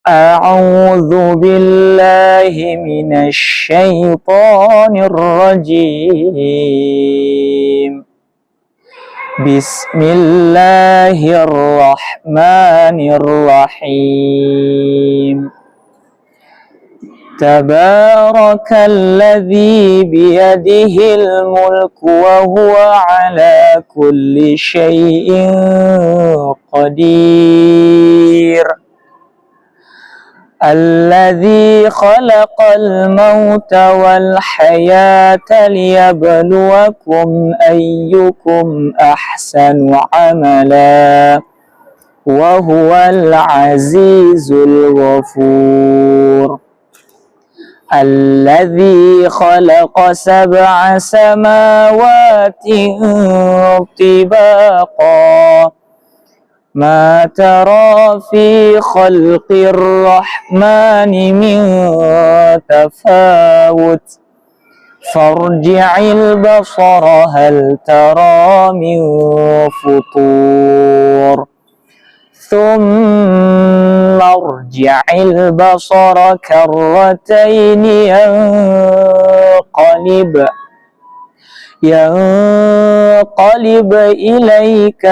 أعوذ بالله من الشيطان الرجيم. بسم الله الرحمن الرحيم. تبارك الذي بيده الملك وهو على كل شيء قدير. الذي خلق الموت والحياة ليبلوكم أيكم أحسن عملا وهو العزيز الغفور. الذي خلق 7 سماوات طباقا ما ترى في خلق الرحمن من تفاوت فارجع البصر هل ترى من فطور ثم ارجع البصر كرتين ينقلب إليك